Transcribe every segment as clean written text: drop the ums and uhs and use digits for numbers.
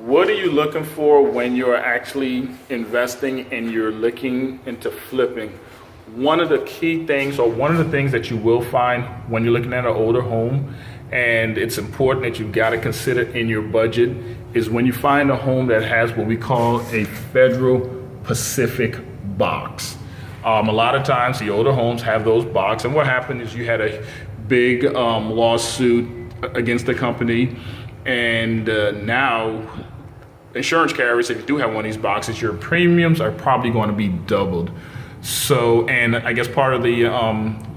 What are you looking for when you're actually investing and you're looking into flipping? One of the key things, or one of the things that you will find when you're looking at an older home, and it's important that you've got to consider in your budget, is when you find a home that has what we call a Federal Pacific box. A lot of times the older homes have those boxes, and what happened is you had a big lawsuit against the company, and now insurance carriers, if you do have one of these boxes, your premiums are probably going to be doubled. So, and I guess part of the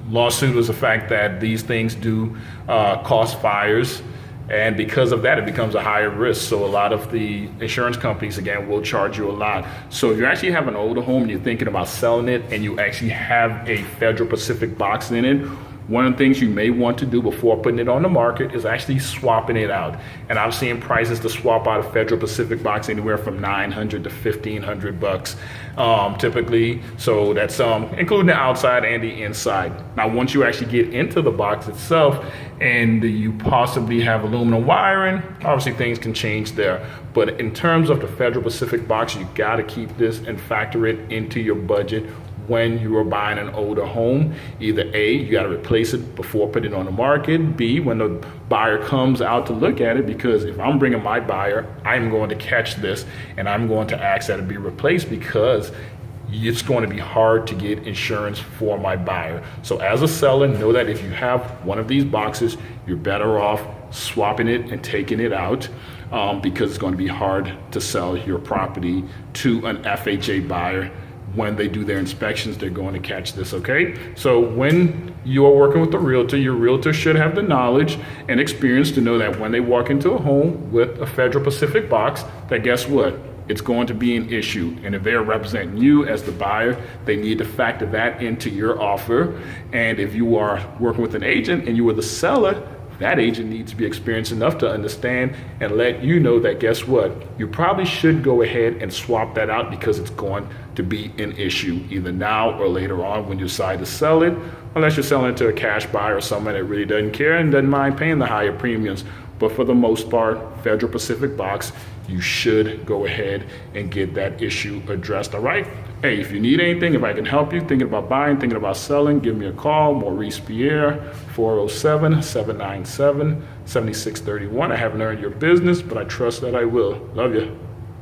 lawsuit was the fact that these things do cause fires, and because of that, it becomes a higher risk. So a lot of the insurance companies, again, will charge you a lot. So if you actually have an older home and you're thinking about selling it, and you actually have a Federal Pacific box in it, one of the things you may want to do before putting it on the market is actually swapping it out. And I've seen prices to swap out a Federal Pacific box anywhere from $900 to $1,500 typically. So that's including the outside and the inside. Now, once you actually get into the box itself and you possibly have aluminum wiring, obviously things can change there. But in terms of the Federal Pacific box, you got to keep this and factor it into your budget when you are buying an older home. Either A, you got to replace it before putting it on the market. B, when the buyer comes out to look at it, because if I'm bringing my buyer, I'm going to catch this and I'm going to ask that it be replaced, because it's going to be hard to get insurance for my buyer. So as a seller, know that if you have one of these boxes, you're better off swapping it and taking it out, because it's going to be hard to sell your property to an FHA buyer. When they do their inspections, they're going to catch this, okay? So when you are working with a realtor, your realtor should have the knowledge and experience to know that when they walk into a home with a Federal Pacific box, that guess what? It's going to be an issue. And if they're representing you as the buyer, they need to factor that into your offer. And if you are working with an agent and you are the seller, that agent needs to be experienced enough to understand and let you know that guess what? You probably should go ahead and swap that out, because it's going to be an issue either now or later on when you decide to sell it, unless you're selling it to a cash buyer or someone that really doesn't care and doesn't mind paying the higher premiums. But for the most part, Federal Pacific box, you should go ahead and get that issue addressed, all right? Hey, if you need anything, if I can help you, thinking about buying, thinking about selling, give me a call, Maurice Pierre, 407-797-7631. I haven't earned your business, but I trust that I will. Love you.